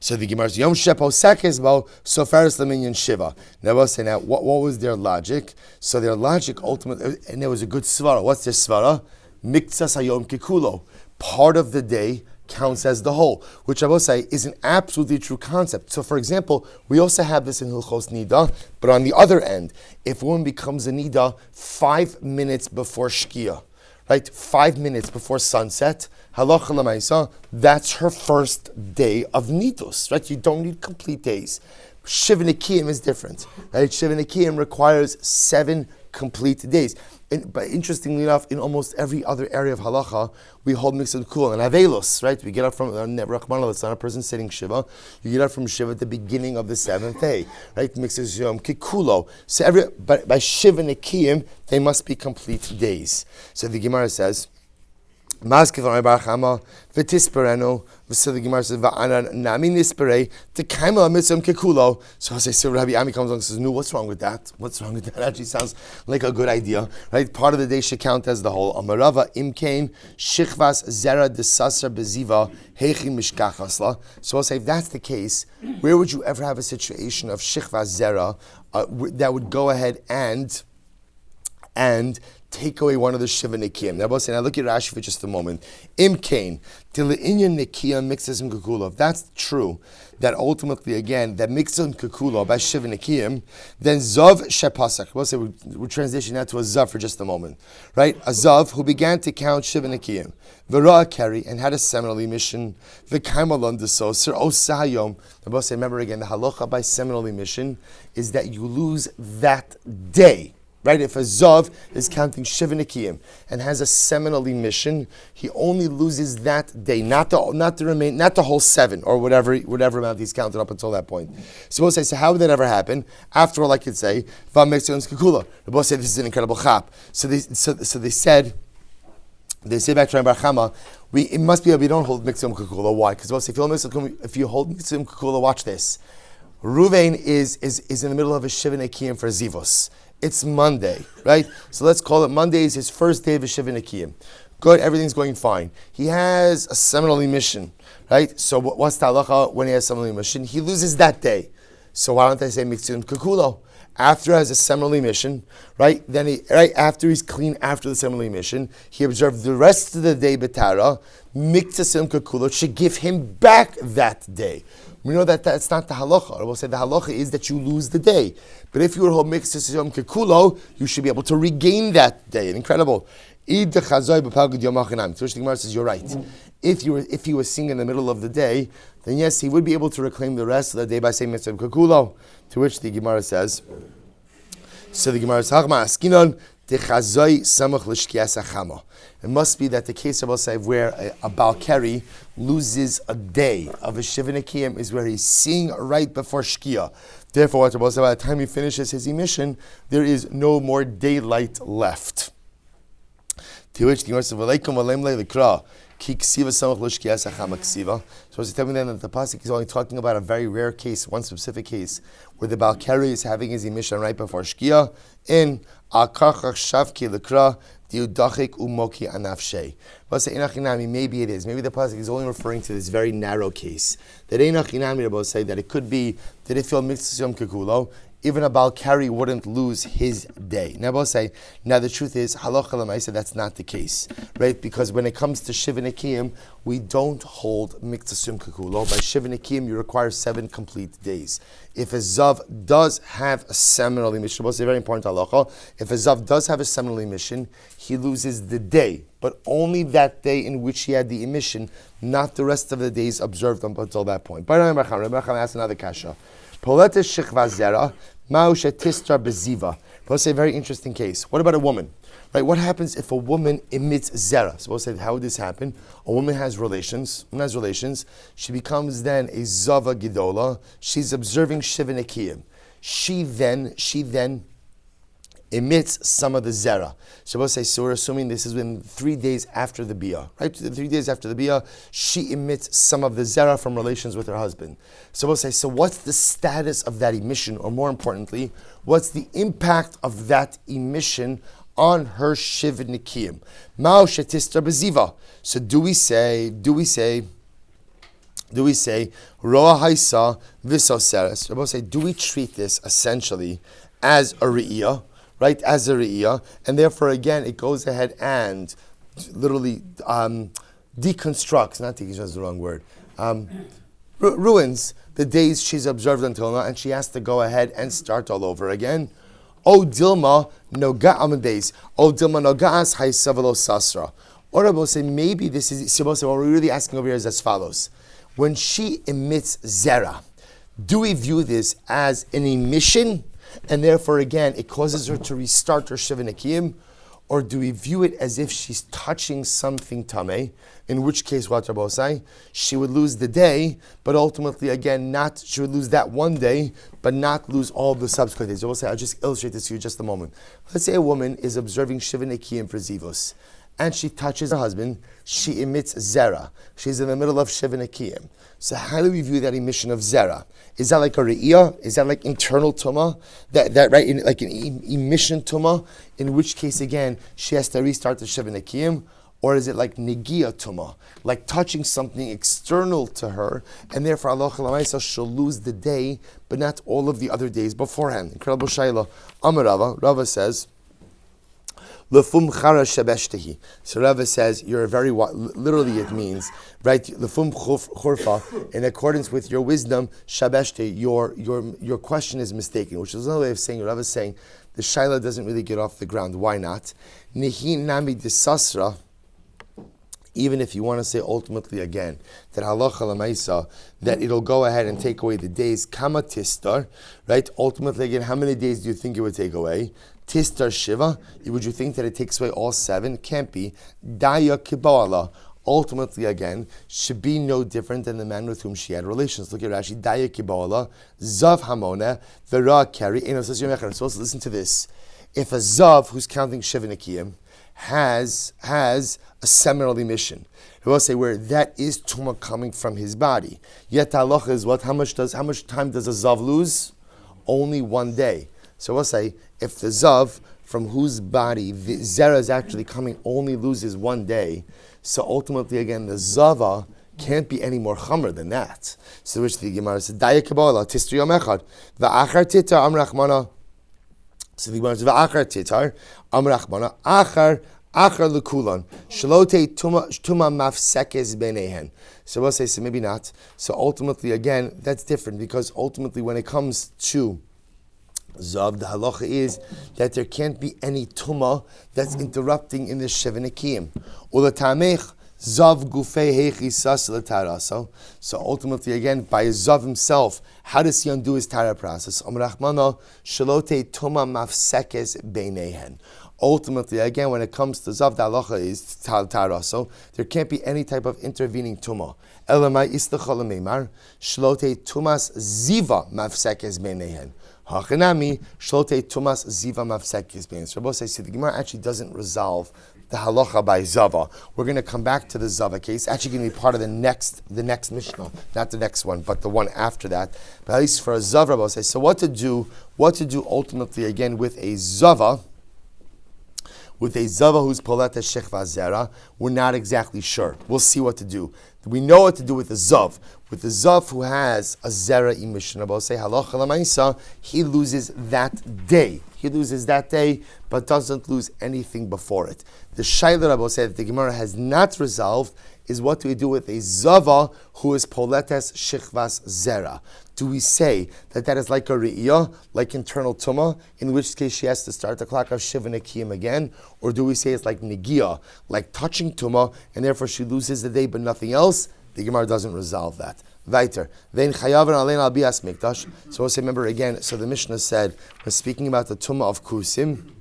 So the Gemara says, Yom Shepo Sekes Bo Soferes Leminyan Shiva. Now we'll say, what was their logic? So their logic ultimately, and there was a good svara. What's their svara? Miktsas Hayom Kikulo. Part of the day counts as the whole, which I will say is an absolutely true concept. So for example, we also have this in Hilchos Niddah, but on the other end, if a woman becomes a Niddah 5 minutes before Shkia, right, 5 minutes before sunset, halacha l'maisa, that's her first day of Nidus, right? You don't need complete days. Shiva Nekiyim is different, right? Shiva Nekiyim requires 7 complete days. But interestingly enough, in almost every other area of halacha, we hold mixed kul and avelus, right? We get up from Rachmana, it's not a person sitting Shiva. You get up from Shiva at the beginning of the 7th day, right? Mixes yom kikulo. So by Shiva Nekiyim, they must be complete days. So the Gemara says, Maskiv on Bar Chama, Vitispereno, Vasili Gemara says, Va'ana Nami Nispere, Tekaima Mitzum Kekulo. So I say, so Rabbi Ami comes along and says, no, what's wrong with that? What's wrong with that? That actually sounds like a good idea, right? Part of the day should count as the whole. Amarava Imkain, Shichvas Zera Desasar Beziva, Heichi Mishkachasla. So I'll say, if that's the case, where would you ever have a situation of Shichvas Zera that would go ahead and take away one of the Shiva Nikim? Now look at Rashi for just a moment. Imkain, Tili'inyan Nikia mixes in Kukula. If that's true, that ultimately, again, that mixes in Kukula by Shiva Nikim, then Zav Shepasak. We'll transition that to a Zav for just a moment. Right? A Zav who began to count Shiva Nikim. V'ra Keri, and had a seminal emission. V'kaimalon deso, Sir Osayom. Remember again, the halacha by seminal emission is that you lose that day. Right, if a Zav is counting Shiva Nikiyim and has a seminal emission, he only loses that day, not the whole 7 or whatever amount he's counted up until that point. So we'll say, so how would that ever happen? After all, I could say, V'amexion's Kukula. We'll say this is an incredible chap. So they say back to Rabbi Chama, it must be we don't hold Mixium Kukula. Why? Because we'll say if you hold Mixium Kukula, watch this. Ruvain is in the middle of a Shiva Nikiyim for Zivos. It's Monday, right? So let's call it Monday is his first day of Shiva Nikiyim. Good, everything's going fine. He has a seminal emission, right? So what's the halacha when he has seminal emission? He loses that day. So why don't I say Mitzvim Kukulo? After he has a seminal emission, right? Then after he's clean after the seminal emission, he observed the rest of the day Betara, Mitzvim Kukulo should give him back that day. We know that that's not the halacha. I will say the halacha is that you lose the day. But if you were to hold Mitzvah Yom Kekulo, you should be able to regain that day. Incredible. So the Gemara says, you're right. If he was singing in the middle of the day, then yes, he would be able to reclaim the rest of the day by saying Mitzvah Kekulo. To which the Gemara says, so the Gemara says, it must be that the case of Osaiv where a Balkari loses a day of a Shiva Nikiyim is where he's seeing right before Shkia. Therefore, by the time he finishes his emission, there is no more daylight left. To which the Gemara says, so it's telling me then that the pasuk is only talking about a very rare case, one specific case, where the Balkari is having his emission right before Shkia in Akachach Shavki Lekra Diudachik Umoki Anafshe. Maybe it is. Maybe the pasuk is only referring to this very narrow case. That Einachinami will say that it could be that if you're mixed Yom Kekulo, even a Balkari wouldn't lose his day. Now, we'll say, now the truth is, halacha l'maisa, that's not the case, right? Because when it comes to Shiva Nikiyim, we don't hold Miktasum Kekulo. By Shiva Nikiyim, you require 7 complete days. If a Zav does have a seminal emission, we'll say very important halacha, if a Zav does have a seminal emission, he loses the day, but only that day in which he had the emission, not the rest of the days observed up until that point. But Rabbi Chama asks another kasha. Poletes shechva zera, ma'usha tistra beziva. We'll say a very interesting case. What about a woman? Right? What happens if a woman emits zera? So we'll say, how would this happen? A woman has relations. She becomes then a zava gidola. She's observing Shiva Nikiyim. She then emits some of the zera. So we'll say, so we're assuming this is within 3 days after the bia, right? 3 days after the bia, she emits some of the zera from relations with her husband. So we'll say, so what's the status of that emission, or more importantly, what's the impact of that emission on her Shiva Nikiyim? Mao shetistra beziva. So do we say, roa haisa visoseres? We'll say, do we treat this essentially as a re'iyah? Right, as a re'iyah, and therefore again it goes ahead and literally deconstructs, not deconstructs is the wrong word, ruins the days she's observed until now, and she has to go ahead and start all over again. O Dilma noga amadays, O Dilma nogaas haisavalo sasra. Or I will say maybe this is, what we're really asking over here is as follows: when she emits zera, do we view this as an emission? And therefore, again, it causes her to restart her Shiva Nikiyim, or do we view it as if she's touching something tameh? In which case, what Rabbi say, she would lose the day, but ultimately, again, she would lose that one day, but not lose all the subsequent days. I'll just illustrate this to you just a moment. Let's say a woman is observing Shiva Nikiyim for Zivos, and she touches her husband, she emits zera. She's in the middle of Shiva Nekiyim. So how do we view that emission of zera? Is that like a re'iyah? Is that like internal tumah? That right, like an emission tumah? In which case, again, she has to restart the Shiva Nekiyim. Or is it like negia tumah, like touching something external to her, and therefore Allah Lamaisa she'll lose the day, but not all of the other days beforehand. Incredible shayla. Amar Rava says, Lefum chara shabeshtehi. So Rava says, you're a very, literally it means, right, Lefum churfa, in accordance with your wisdom, shabeshte, your question is mistaken, which is another way of saying, Rava is saying, the shayla doesn't really get off the ground. Why not? Nihi nami disasra. Even if you want to say ultimately again that halacha lemaisa, that it'll go ahead and take away the days, kama tistar, right? Ultimately again, how many days do you think it would take away? Tistar shiva. Would you think that it takes away all 7? Can't be. Daya kiboala. Ultimately again, should be no different than the man with whom she had relations. Look at Rashi. Daya kiboala. Zav hamona. Vera kari. I'm supposed to listen to this. If a zav who's counting shiva nikiyim has a seminal emission, we will say where that is tumah coming from his body. Yet halacha is what? How much time does a zav lose? Only 1 day. So we'll say if the zav from whose body the zera is actually coming only loses 1 day, so ultimately again the zava can't be any more chamer than that. So which the Gemara says, Daya Kabbalah, Tistri Yom Echad, Va'achar Titar Am Rachmana. So the Gemara says, Va'achar Titar Am Rachmana, Achar Lekulan, Shalote Tuma Mafsekes Benehen. So we'll say, so maybe not. So ultimately, again, that's different because ultimately when it comes to Zav, the halacha is that there can't be any tumah that's interrupting in the Shiva Nekiyim. Ulatamech Zav Gufei Hechisas Lataraso. So ultimately, again, by Zav himself, how does he undo his Tara process? Amrachmana Shalote Tuma Mafsekes Beinehen. Ultimately, again, when it comes to Zav, the halacha is Taraso. There can't be any type of intervening tumah. Elamai Istachal Meimar Shalote Tumas Ziva Mafsekes Beinehen. Hachanami shlote tumas ziva mafsekis bein. So Rabbi says, the Gemara actually doesn't resolve the halacha by zava. We're going to come back to the zava case. Actually, going to be part of the next mishnah, not the next one, but the one after that. But at least for a zava, Rabbi says, so what to do ultimately again with a zava? With a zava who's poleta shechva zera, we're not exactly sure. We'll see what to do. We know what to do with the zav. With the zav who has a zera emission, I'll say halacha lamaisa, he loses that day. He loses that day, but doesn't lose anything before it. The shayla Rabbi said that the Gemara has not resolved is what do we do with a zava who is poletes shechvas zera? Do we say that is like a re'iyah, like internal tumah, in which case she has to start the clock of Shiva Nekiyim again? Or do we say it's like negia, like touching tumah, and therefore she loses the day but nothing else? The Gemara doesn't resolve that. Weiter. Then chayavan alein al bias mikdash. So we'll say, remember again, so the Mishnah said, we're speaking about the tumah of kusim,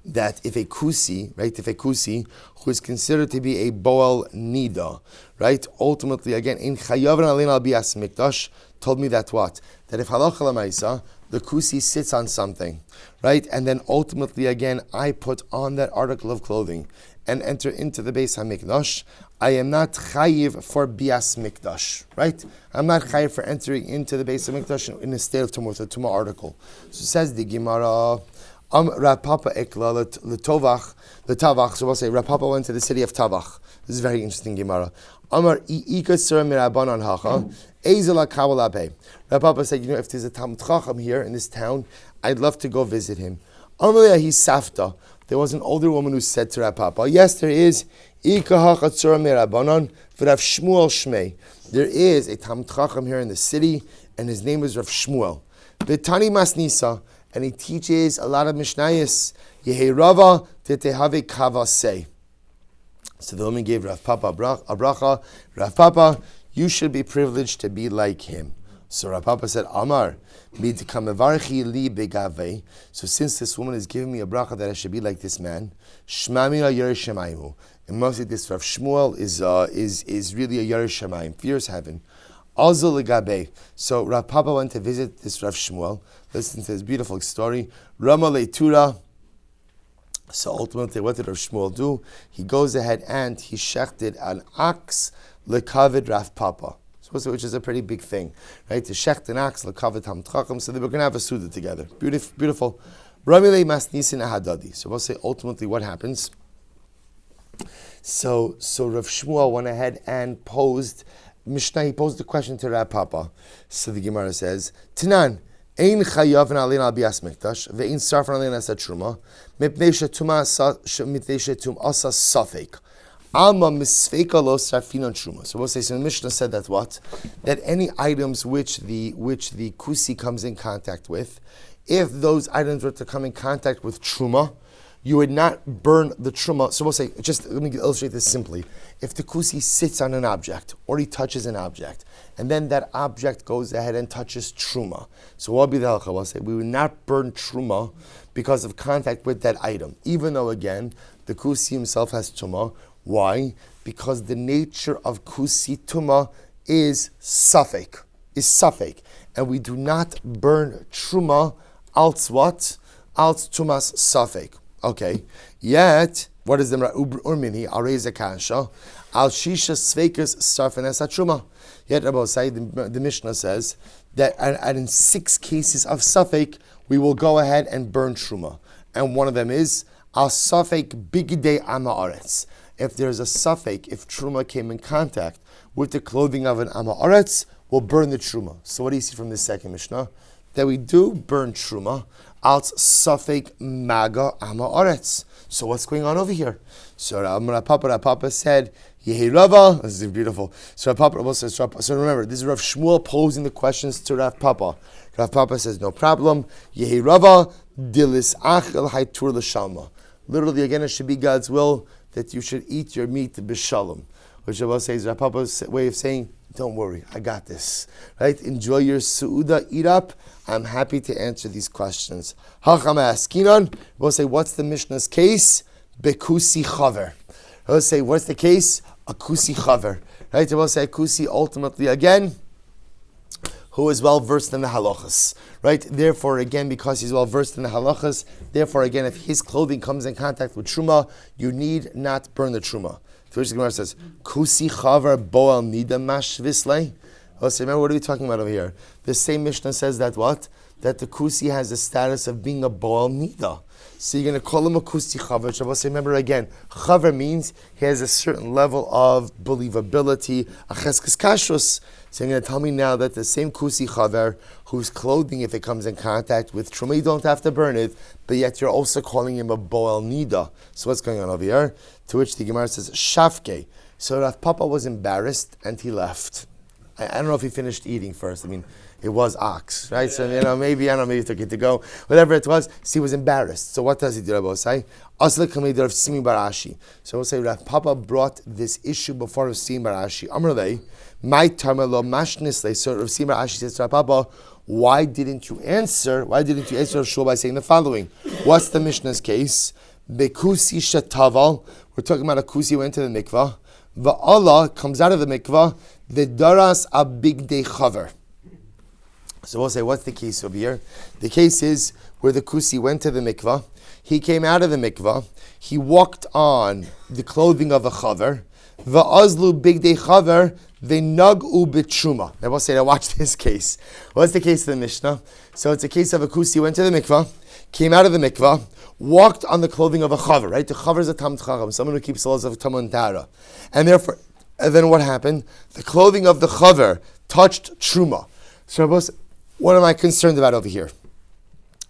that if a kusi who is considered to be a boel niddah, right, ultimately again in chayavan alein al bias mikdash, told me that what? That if halacha lemaisa, the kusi sits on something, right, and then ultimately again I put on that article of clothing and enter into the Beis HaMikdash, I am not chayiv for bias mikdash, right? I'm not chayiv for entering into the Beis HaMikdash in a state of tumah with a tumah article. So says the Gemara, Rav Papa ekla l'tavach. So we'll say Rav Papa went to the city of Tavach. This is very interesting Gemara. Amar ikasur mirabanan hacha ezela kawalape. Rav Papa said, if there's a Talmud Chacham here in this town, I'd love to go visit him. Amar he safta. There was an older woman who said to Rav Papa, yes, there is ikaha chatzur mirabanan v'Rav Shmuel Shmei. There is a Talmud Chacham here in the city, and his name is Rav Shmuel. V'tani masnisa. And he teaches a lot of Mishnayos. Yehi Rava tetehave kavasei. So the woman gave Rav Papa a bracha. Rav Papa, you should be privileged to be like him. So Rav Papa said, Amar, midkamevarchi li begave. So since this woman is giving me a bracha that I should be like this man, shmamina yerishamayim. And mostly this Rav Shmuel is really a yerishamayim, fears heaven. Also legabe. So Rav Papa went to visit this Rav Shmuel. Listen to this beautiful story. Rama leitura So ultimately, what did Rav Shmuel do? He goes ahead and he shechted an ox lekavid Rav Papa, which is a pretty big thing, right? To shecht an ox lekavid ham tchacham, so they were going to have a suda together. Beautiful, beautiful. Ramilei masnisin ahadadi. So we'll say ultimately what happens. So Rav Shmuel went ahead and posed Mishnah. He posed the question to Rav Papa. So the Gemara says, Tanan. Ein chayav na'alin al bias mikdash ve'ein sarfan alin as truma mipnei shetum asa safek alma misfeika lo sarfinon truma. So we'll say, so the Mishnah said that what? That any items which the kusi comes in contact with, if those items were to come in contact with truma, you would not burn the truma. So we'll say, just let me illustrate this simply. If the kusi sits on an object or he touches an object, and then that object goes ahead and touches truma, so what will be the halacha? We'll say we would not burn truma because of contact with that item, even though again the kusi himself has truma. Why? Because the nature of kusi tuma is safek, and we do not burn truma als what? Als tumas safek. Okay, yet, what is the urmini? Areza kasha, al shisha sveikas sarfanes atruma. Yet, Rabbi the Mishnah says that and in 6 cases of safek, we will go ahead and burn truma. And one of them is, al safek bigidei ama'aretz. If there's a safek, if truma came in contact with the clothing of an ama'aretz, we'll burn the truma. So what do you see from this second Mishnah? That we do burn truma, out safek maga ama'aretz. So what's going on over here? So Rav Papa said, Yehi Rava. This is beautiful. So Rav Papa says, so remember, this is Rav Shmuel posing the questions to Rav Papa. Rav Papa says, no problem. Yehi Rava dilis ach el haytur l'shalma. Literally, again, it should be God's will that you should eat your meat b'shalom. Which Rav says, Rav Papa's way of saying, don't worry, I got this. Right? Enjoy your su'uda, eat up. I'm happy to answer these questions. Hachama askinon. We'll say, what's the Mishnah's case? Bekusi chaver. We'll say, what's the case? A kusi chaver. Right? We'll say, kusi ultimately, again, who is well versed in the halachas. Right? Therefore, again, because he's well versed in the halachas, therefore, again, if his clothing comes in contact with truma, you need not burn the truma. To which the Gemara says, kusi chaver boal niddah mashvislei. Remember, what are we talking about over here? The same Mishnah says that what? That the kusi has the status of being a boal niddah. So you're going to call him a kusi chaver. Shabbos, remember again, chaver means he has a certain level of believability, a cheskes kashrus. So you're going to tell me now that the same kusi chaver, whose clothing, if it comes in contact with truma, you don't have to burn it, but yet you're also calling him a boal niddah. So what's going on over here? To which the Gemara says, shafke. So Rav Papa was embarrassed and he left. I don't know if he finished eating first. I mean, it was ox, right? So, maybe he took it to go. Whatever it was, he was embarrassed. So what does he do, Rabbi Osai? So we'll say, Rav Papa brought this issue before Rav Simi bar Ashi. Amrlei, my tamelo mashnisle. So Rav Simi bar Ashi says to Rav Papa, why didn't you answer Rav Shmuel by saying the following? What's the Mishnah's case? Bekusi shataval. We're talking about a kusi who went to the mikvah. Va'Allah comes out of the mikvah. The daras a big day chaver. So we'll say, what's the case over here? The case is where the kusi went to the mikvah. He came out of the mikvah. He walked on the clothing of a chaver. Va'azlu big day chaver. V'nag'u b'truma. Now we'll say, now watch this case. What's the case of the Mishnah? So it's a case of a kusi went to the mikvah, came out of the mikvah, walked on the clothing of a chaver, right? The chaver is a tam t'chacham, someone who keeps the laws of tam and tara. And therefore, and then what happened? The clothing of the chaver touched truma. So what am I concerned about over here?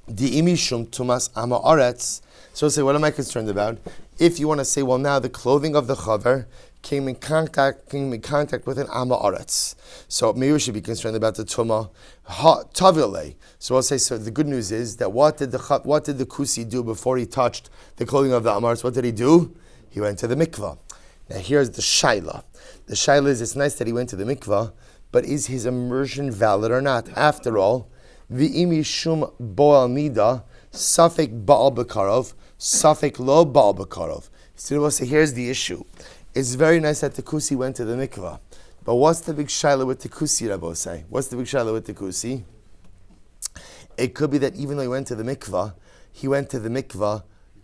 Di'imi shum tumas ama'aretz. So say, what am I concerned about? If you want to say, well, now the clothing of the chaver came in contact with an ama'aretz. So maybe we should be concerned about the tuma tavile. So I'll say, so the good news is that what did the kusi do before he touched the clothing of the ama'aretz? What did he do? He went to the mikvah. Now here's the shaila. The shaila is, it's nice that he went to the mikvah, but is his immersion valid or not? After all, v'imi shum boal niddah, safek ba'al b'karov, safek lo ba'al b'karov. So here's the issue. It's very nice that the kusi went to the mikvah, but what's the big shaila with the kusi, Rabbi say? What's the big shaila with the kusi? It could be that even though he went to the mikvah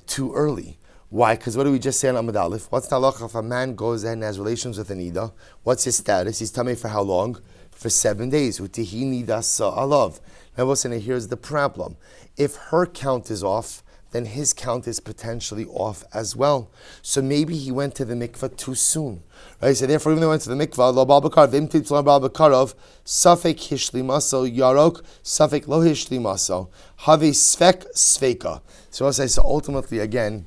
too early. Why? Because what do we just say on Amud Aleph? What's the halacha if a man goes ahead and has relations with a Niddah? What's his status? He's tummy for how long? For 7 days. Utihi Niddah sa'alav. Now listen, here's the problem. If her count is off, then his count is potentially off as well. So maybe he went to the mikvah too soon. Right? So therefore, even though he went to the mikvah, lo bal bakar, vim titz bal bakarov, safek hishlimaso yarok, safek lo hishlimaso, have svek sveka. So I'll say, so ultimately, again,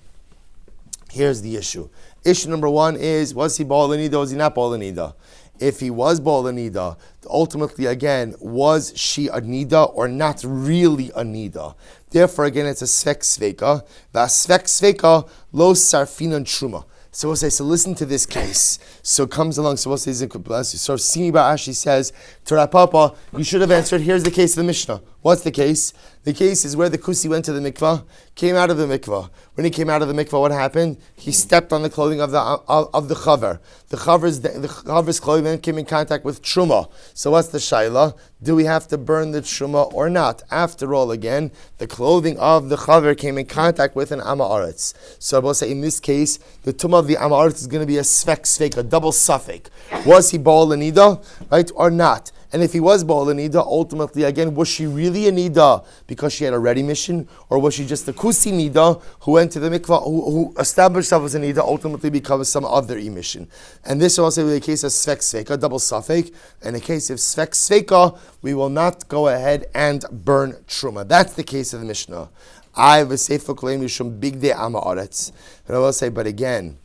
here's the issue. Issue number one is, was he Baal Niddah or was he not Baal Niddah? If he was Baal Niddah, ultimately, again, was she a Niddah or not really a Niddah? Therefore, again, it's a Svek Sveka. The Svek Sveka, lo sarfinan truma. So we'll say, so listen to this case. So it comes along, so we'll say, so Simi Ba'ashi says, to Rapapa, you should have answered, here's the case of the Mishnah. What's the case? The case is where the Kusi went to the mikvah, came out of the mikvah. When he came out of the mikvah, what happened? He stepped on the clothing of the chaver. The chaver's clothing then came in contact with truma. So what's the shaila? Do we have to burn the truma or not? After all, again, the clothing of the chaver came in contact with an amaretz. So we'll say in this case, the tumah of the amaretz is going to be a svek, a double suffix. Was he Baal Niddah, right, or not? And if he was Baal Niddah, ultimately, again, was she really a Niddah because she had a ready mission? Or was she just a Kusi Niddah who went to the mikvah, who established herself as a Niddah, ultimately becomes some other emission? And this also will be a case of Svek Sveka, double suffix. In the case of Svek Sveka, we will not go ahead and burn Truma. That's the case of the Mishnah. I have a Sefer Koleim Yishum Big Day Ama Aretz. And I will say, but again,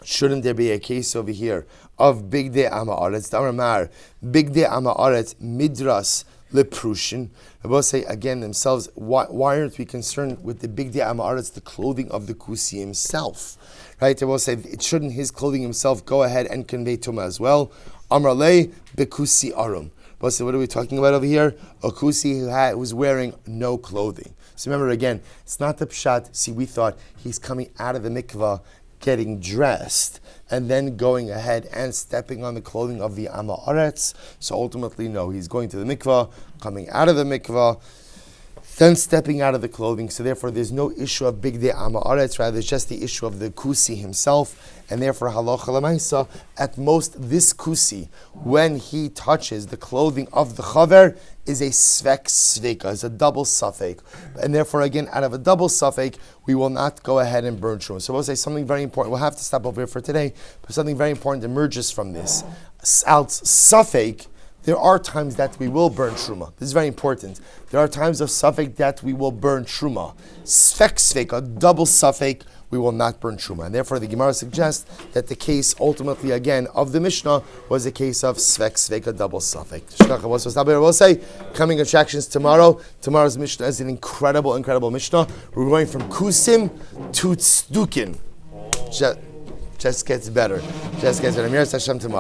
shouldn't there be a case over here of Big Day Ama Aretz? Damar Big Day Ama Aretz Midras Leprushin. I will say again themselves, why aren't we concerned with the Big Day Ama Aretz, the clothing of the Kusi himself? Right? I will say, shouldn't his clothing himself go ahead and convey Tumah as well? Amrale Bekusi Arum. But so what are we talking about over here? A Kusi who was wearing no clothing. So remember again, it's not the pshat. See, we thought he's coming out of the mikvah, getting dressed, and then going ahead and stepping on the clothing of the Amaretz. So ultimately, no, he's going to the mikvah, coming out of the mikvah, then stepping out of the clothing. So therefore, there's no issue of Big Day Amaretz, rather it's just the issue of the Kusi himself. And therefore, halacha l'maisa, at most, this Kusi, when he touches the clothing of the chaver, is a svek sveka, is a double suffix. And therefore, again, out of a double suffix, we will not go ahead and burn truma. So we'll say something very important. We'll have to stop over here for today, but something very important emerges from this. Out suffix, there are times that we will burn truma. This is very important. There are times of suffix that we will burn truma. Svek svek, a double suffix, we will not burn truma. And therefore the Gemara suggests that the case ultimately again of the Mishnah was a case of svek svek, a double suffix. We'll say coming attractions tomorrow. Tomorrow's Mishnah is an incredible Mishnah. We're going from Kusim to Tzdukin. Just gets better. Just gets better. Mir Hashem tomorrow.